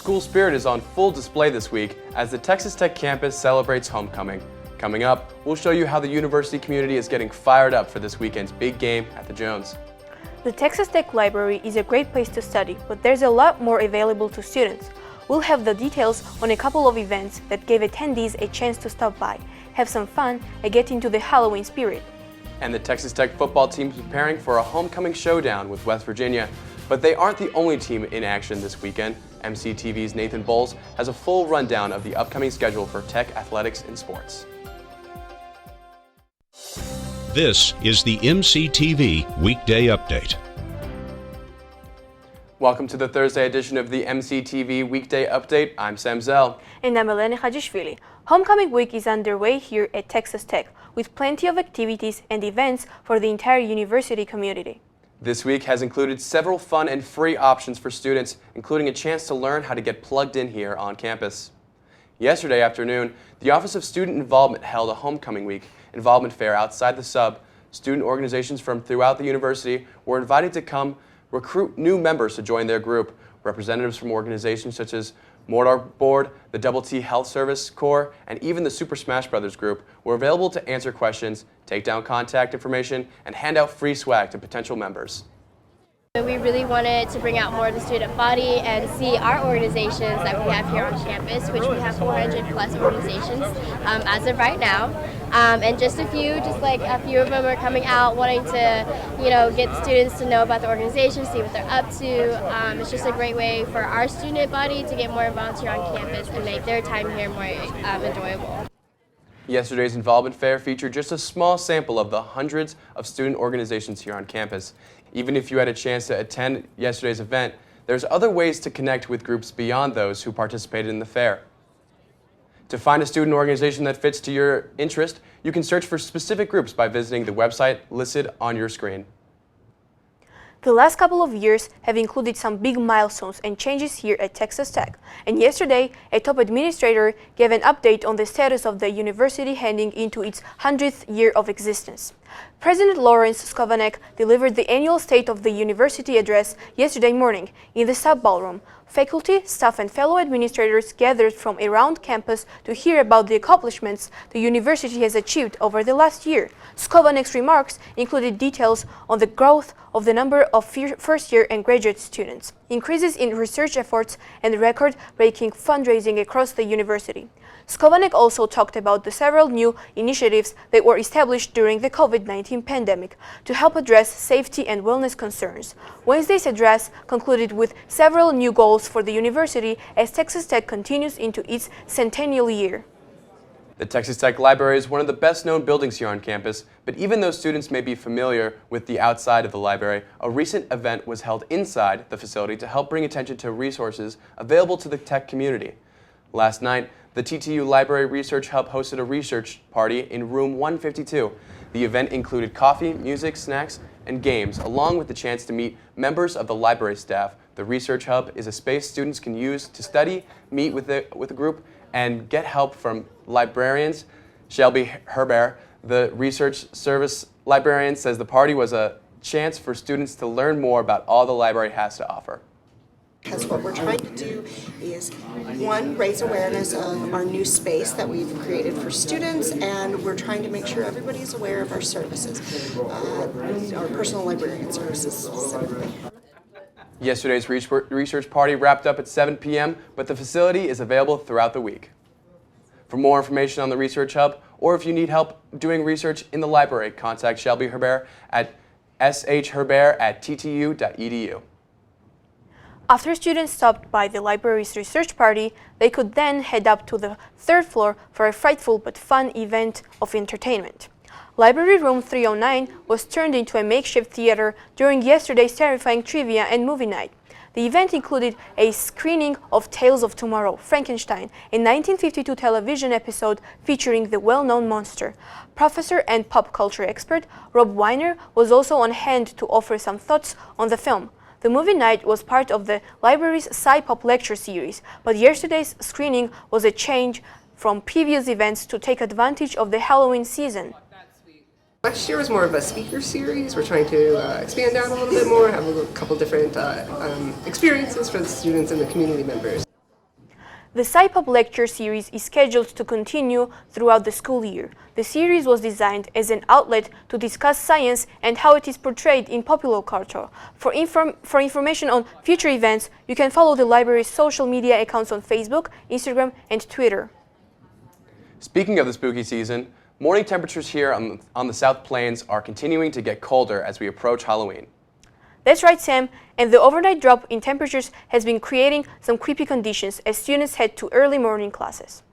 School spirit is on full display this week as the Texas Tech campus celebrates homecoming. Coming up, we'll show you how the university community is getting fired up for this weekend's big game at the Jones. The Texas Tech Library is a great place to study, but there's a lot more available to students. We'll have the details on a couple of events that gave attendees a chance to stop by, have some fun, and get into the Halloween spirit. And the Texas Tech football team is preparing for a homecoming showdown with West Virginia. But they aren't the only team in action this weekend. MCTV's Nathan Boles has a full rundown of the upcoming schedule for Tech athletics and sports. This is the MCTV Weekday Update. Welcome to the Thursday edition of the MCTV Weekday Update. I'm Zell. And I'm Elene Khajishvili. Homecoming week is underway here at Texas Tech, with plenty of activities and events for the entire university community. This week has included several fun and free options for students, including a chance to learn how to get plugged in here on campus. Yesterday afternoon, the Office of Student Involvement held a homecoming week involvement fair outside the sub. Student organizations from throughout the university were invited to come recruit new members to join their group. Representatives from organizations such as Mortar Board, the Double T Health Service Corps, and even the Super Smash Brothers group were available to answer questions, take down contact information, and hand out free swag to potential members. We really wanted to bring out more of the student body and see our organizations that we have here on campus, which we have 400 plus organizations as of right now. And just a few of them are coming out wanting to, get students to know about the organization, see what they're up to. It's just a great way for our student body to get more involved here on campus and make their time here more enjoyable. Yesterday's involvement fair featured just a small sample of the hundreds of student organizations here on campus. Even if you had a chance to attend yesterday's event, there's other ways to connect with groups beyond those who participated in the fair. To find a student organization that fits to your interest, you can search for specific groups by visiting the website listed on your screen. The last couple of years have included some big milestones and changes here at Texas Tech. And yesterday, a top administrator gave an update on the status of the university heading into its 100th year of existence. President Lawrence Skovanec delivered the annual State of the University address yesterday morning in the Sub Ballroom. Faculty, staff, and fellow administrators gathered from around campus to hear about the accomplishments the university has achieved over the last year. Skovanec's remarks included details on the growth of the number of first-year and graduate students, increases in research efforts, and record-breaking fundraising across the university. Skovanec also talked about the several new initiatives that were established during the COVID-19 pandemic to help address safety and wellness concerns. Wednesday's address concluded with several new goals for the university as Texas Tech continues into its centennial year. The Texas Tech Library is one of the best-known buildings here on campus, but even though students may be familiar with the outside of the library, a recent event was held inside the facility to help bring attention to resources available to the tech community. Last night, the TTU Library Research Hub hosted a research party in room 152. The event included coffee, music, snacks, and games, along with the chance to meet members of the library staff. The Research Hub is a space students can use to study, meet with a group, and get help from librarians. Shelby Herbert, the research service librarian, says the party was a chance for students to learn more about all the library has to offer. Because what we're trying to do is, one, raise awareness of our new space that we've created for students, and we're trying to make sure everybody's aware of our services, our personal librarian services specifically. Yesterday's research party wrapped up at 7 p.m., but the facility is available throughout the week. For more information on the Research Hub, or if you need help doing research in the library, contact Shelby Herbert at shherbert@ttu.edu. After students stopped by the library's research party, they could then head up to the third floor for a frightful but fun event of entertainment. Library Room 309 was turned into a makeshift theater during yesterday's terrifying trivia and movie night. The event included a screening of Tales of Tomorrow, Frankenstein, a 1952 television episode featuring the well-known monster. Professor and pop culture expert Rob Weiner was also on hand to offer some thoughts on the film. The movie night was part of the library's Sci-Pop lecture series, but yesterday's screening was a change from previous events to take advantage of the Halloween season. Last year was more of a speaker series. We're trying to expand out a little bit more, have a couple different experiences for the students and the community members. The Sci-Pop lecture series is scheduled to continue throughout the school year. The series was designed as an outlet to discuss science and how it is portrayed in popular culture. For information on future events, you can follow the library's social media accounts on Facebook, Instagram, and Twitter. Speaking of the spooky season, morning temperatures here on the South Plains are continuing to get colder as we approach Halloween. That's right, Sam, and the overnight drop in temperatures has been creating some creepy conditions as students head to early morning classes.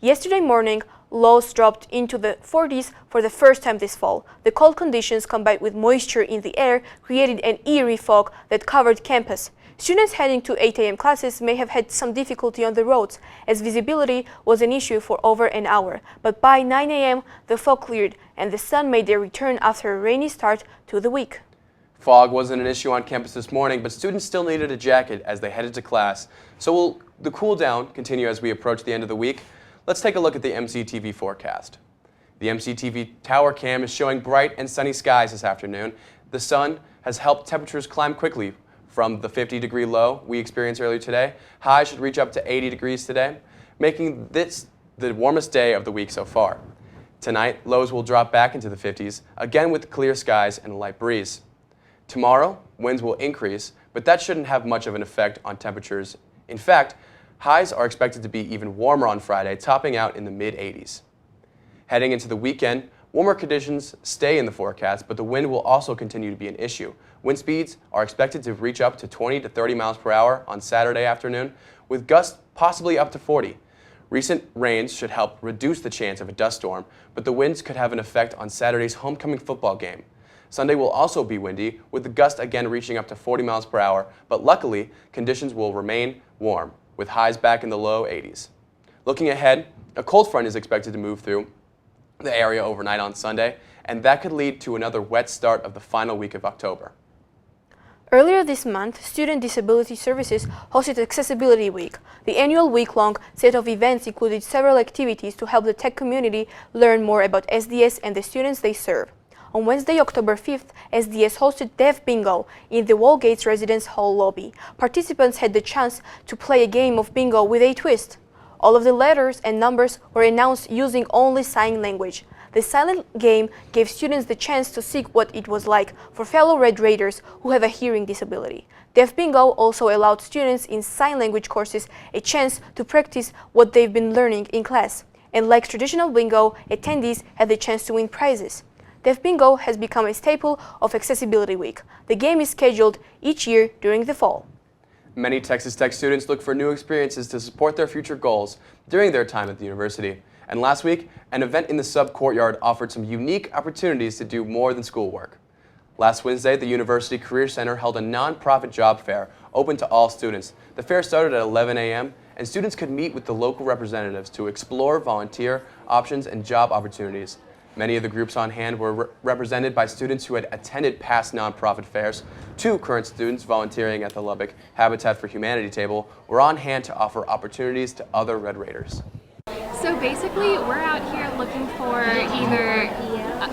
Yesterday morning, lows dropped into the 40s for the first time this fall. The cold conditions combined with moisture in the air created an eerie fog that covered campus. Students heading to 8 a.m. classes may have had some difficulty on the roads, as visibility was an issue for over an hour. But by 9 a.m., the fog cleared and the sun made their return after a rainy start to the week. Fog wasn't an issue on campus this morning, but students still needed a jacket as they headed to class. So will the cool down continue as we approach the end of the week? Let's take a look at the MCTV forecast. The MCTV tower cam is showing bright and sunny skies this afternoon. The sun has helped temperatures climb quickly from the 50-degree low we experienced earlier today. Highs should reach up to 80 degrees today, making this the warmest day of the week so far. Tonight, lows will drop back into the 50s, again with clear skies and a light breeze. Tomorrow, winds will increase, but that shouldn't have much of an effect on temperatures. In fact, highs are expected to be even warmer on Friday, topping out in the mid-80s. Heading into the weekend, warmer conditions stay in the forecast, but the wind will also continue to be an issue. Wind speeds are expected to reach up to 20 to 30 miles per hour on Saturday afternoon, with gusts possibly up to 40. Recent rains should help reduce the chance of a dust storm, but the winds could have an effect on Saturday's homecoming football game. Sunday will also be windy, with the gust again reaching up to 40 miles per hour, but luckily, conditions will remain warm, with highs back in the low 80s. Looking ahead, a cold front is expected to move through the area overnight on Sunday, and that could lead to another wet start of the final week of October. Earlier this month, Student Disability Services hosted Accessibility Week. The annual week-long set of events included several activities to help the tech community learn more about SDS and the students they serve. On Wednesday, October 5th, SDS hosted Deaf Bingo in the Wallgates Residence Hall lobby. Participants had the chance to play a game of bingo with a twist. All of the letters and numbers were announced using only sign language. The silent game gave students the chance to see what it was like for fellow Red Raiders who have a hearing disability. Deaf Bingo also allowed students in sign language courses a chance to practice what they've been learning in class. And like traditional bingo, attendees had the chance to win prizes. Deaf Bingo has become a staple of Accessibility Week. The game is scheduled each year during the fall. Many Texas Tech students look for new experiences to support their future goals during their time at the university. And last week, an event in the sub-courtyard offered some unique opportunities to do more than schoolwork. Last Wednesday, the University Career Center held a non-profit job fair open to all students. The fair started at 11 a.m., and students could meet with the local representatives to explore volunteer options and job opportunities. Many of the groups on hand were represented by students who had attended past nonprofit fairs. 2 current students volunteering at the Lubbock Habitat for Humanity table were on hand to offer opportunities to other Red Raiders. So basically, we're out here looking for either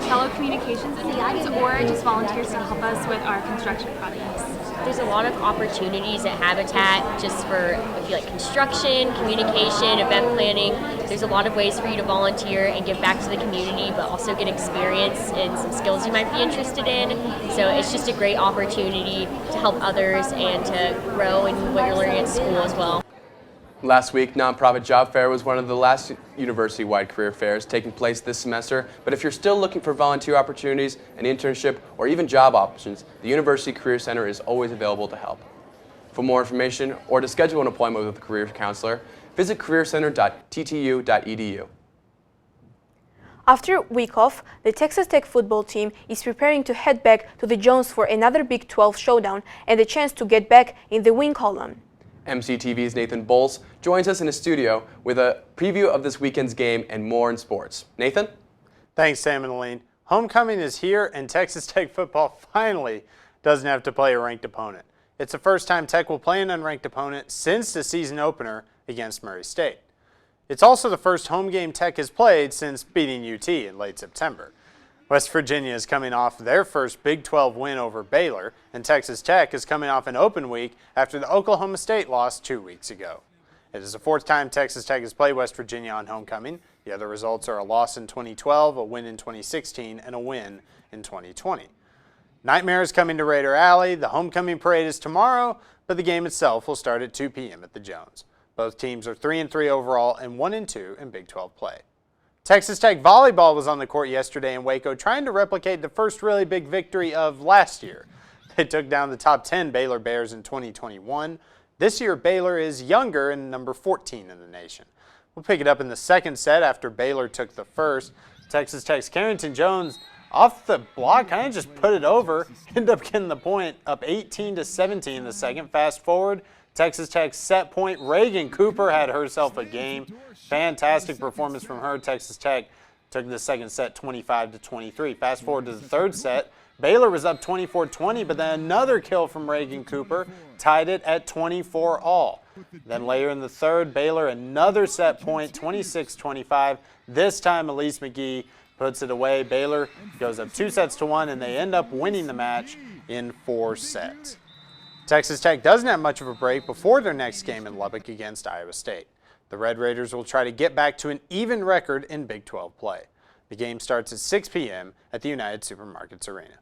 fellow communications interns or just volunteers to help us with our construction projects. There's a lot of opportunities at Habitat just for if you like construction, communication, event planning. There's a lot of ways for you to volunteer and give back to the community, but also get experience in some skills you might be interested in. So it's just a great opportunity to help others and to grow in what you're learning at school as well. Last week, Nonprofit Job Fair was one of the last university-wide career fairs taking place this semester, but if you're still looking for volunteer opportunities, an internship, or even job options, the University Career Center is always available to help. For more information or to schedule an appointment with a career counselor, visit careercenter.ttu.edu. After a week off, the Texas Tech football team is preparing to head back to the Jones for another Big 12 showdown and a chance to get back in the win column. MCTV's Nathan Boles joins us in the studio with a preview of this weekend's game and more in sports. Nathan? Thanks, Sam and Elene. Homecoming is here, and Texas Tech football finally doesn't have to play a ranked opponent. It's the first time Tech will play an unranked opponent since the season opener against Murray State. It's also the first home game Tech has played since beating UT in late September. West Virginia is coming off their first Big 12 win over Baylor, and Texas Tech is coming off an open week after the Oklahoma State loss 2 weeks ago. It is the fourth time Texas Tech has played West Virginia on homecoming. The other results are a loss in 2012, a win in 2016, and a win in 2020. Nightmares coming to Raider Alley. The homecoming parade is tomorrow, but the game itself will start at 2 p.m. at the Jones. Both teams are 3-3 overall and 1-2 in Big 12 play. Texas Tech volleyball was on the court yesterday in Waco, trying to replicate the first really big victory of last year. They took down the top 10 Baylor Bears in 2021. This year, Baylor is younger and number 14 in the nation. We'll pick it up in the second set after Baylor took the first. Texas Tech's Carrington Jones off the block, kind of just put it over, ended up getting the point, up 18-17 in the second. Fast forward, Texas Tech's set point, Reagan Cooper had herself a game. Fantastic performance from her. Texas Tech took the second set 25-23. Fast forward to the third set, Baylor was up 24-20, but then another kill from Reagan Cooper tied it at 24 all. Then later in the third, Baylor another set point, 26-25. This time Elise McGee puts it away. Baylor goes up 2-1, and they end up winning the match in 4 sets. Texas Tech doesn't have much of a break before their next game in Lubbock against Iowa State. The Red Raiders will try to get back to an even record in Big 12 play. The game starts at 6 p.m. at the United Supermarkets Arena.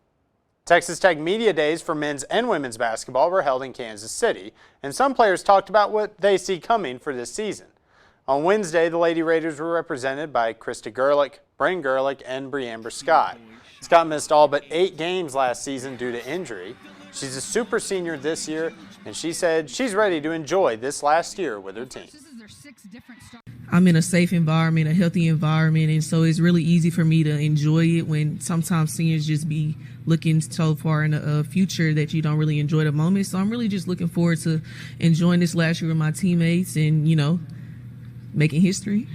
Texas Tech Media Days for men's and women's basketball were held in Kansas City, and some players talked about what they see coming for this season. On Wednesday, the Lady Raiders were represented by Krista Gerlich, Bryn Gerlich, and Breamber Scott. Scott missed all but 8 games last season due to injury. She's a super senior this year, and she said she's ready to enjoy this last year with her team. I'm in a safe environment, a healthy environment, and so it's really easy for me to enjoy it when sometimes seniors just be looking so far in the future that you don't really enjoy the moment. So I'm really just looking forward to enjoying this last year with my teammates and, making history.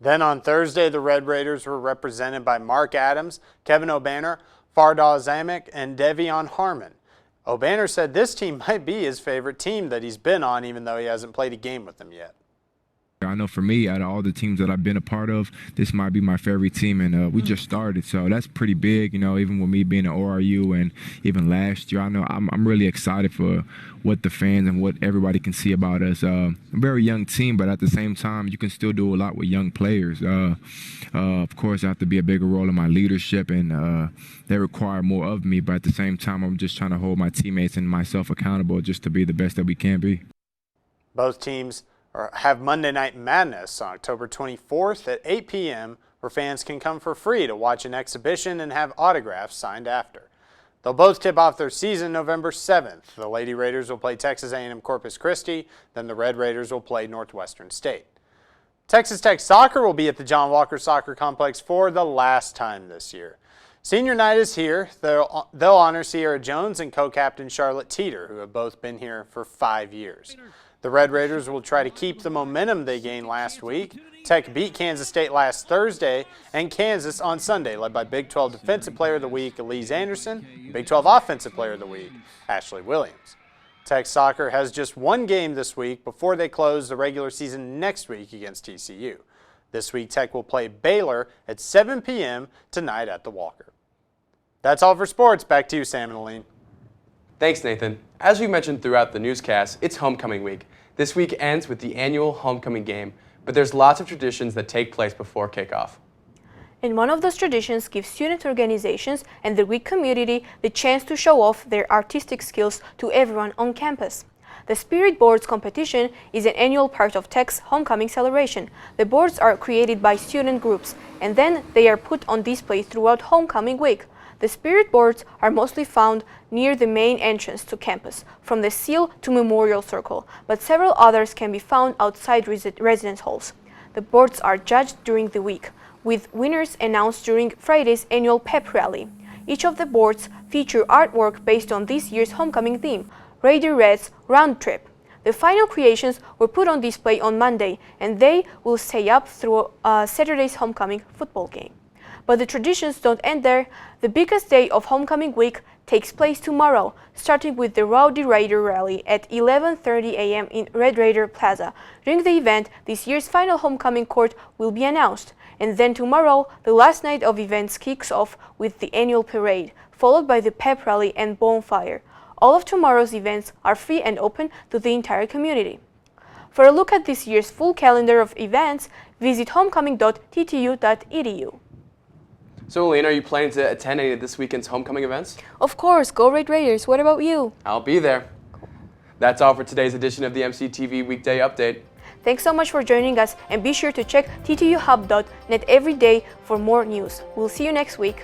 Then on Thursday, the Red Raiders were represented by Mark Adams, Kevin O'Banner, Fardaw Zamek, and Devion Harmon. O'Banner said this team might be his favorite team that he's been on, even though he hasn't played a game with them yet. I know for me, out of all the teams that I've been a part of, this might be my favorite team, and we just started, so that's pretty big, even with me being at ORU and even last year. I know I'm really excited for what the fans and what everybody can see about us. A very young team, but at the same time, you can still do a lot with young players. Of course, I have to be a bigger role in my leadership, and they require more of me, but at the same time, I'm just trying to hold my teammates and myself accountable just to be the best that we can be. Both teams have Monday Night Madness on October 24th at 8 p.m. where fans can come for free to watch an exhibition and have autographs signed after. They'll both tip off their season November 7th. The Lady Raiders will play Texas A&M Corpus Christi, then the Red Raiders will play Northwestern State. Texas Tech soccer will be at the John Walker Soccer Complex for the last time this year. Senior night is here. They'll honor Sierra Jones and co-captain Charlotte Teeter, who have both been here for 5 years. The Red Raiders will try to keep the momentum they gained last week. Tech beat Kansas State last Thursday and Kansas on Sunday, led by Big 12 Defensive Player of the Week Elise Anderson and Big 12 Offensive Player of the Week Ashley Williams. Tech soccer has just 1 game this week before they close the regular season next week against TCU. This week, Tech will play Baylor at 7 p.m. tonight at the Walker. That's all for sports. Back to you, Sam and Elene. Thanks, Nathan. As we mentioned throughout the newscast, it's homecoming week. This week ends with the annual homecoming game, but there's lots of traditions that take place before kickoff. And one of those traditions gives student organizations and the week community the chance to show off their artistic skills to everyone on campus. The Spirit Boards competition is an annual part of Tech's homecoming celebration. The boards are created by student groups, and then they are put on display throughout homecoming week. The Spirit Boards are mostly found near the main entrance to campus, from the Seal to Memorial Circle, but several others can be found outside residence halls. The boards are judged during the week, with winners announced during Friday's annual pep rally. Each of the boards feature artwork based on this year's homecoming theme, Raider Red's Round Trip. The final creations were put on display on Monday, and they will stay up through Saturday's homecoming football game. But the traditions don't end there. The biggest day of homecoming week takes place tomorrow, starting with the Rowdy Raider Rally at 11:30 a.m. in Red Raider Plaza. During the event, this year's final homecoming court will be announced. And then tomorrow, the last night of events kicks off with the annual parade, followed by the pep rally and bonfire. All of tomorrow's events are free and open to the entire community. For a look at this year's full calendar of events, visit homecoming.ttu.edu. So, Elene, are you planning to attend any of this weekend's homecoming events? Of course, go Red Raiders. What about you? I'll be there. That's all for today's edition of the MCTV Weekday Update. Thanks so much for joining us, and be sure to check ttuhub.net every day for more news. We'll see you next week.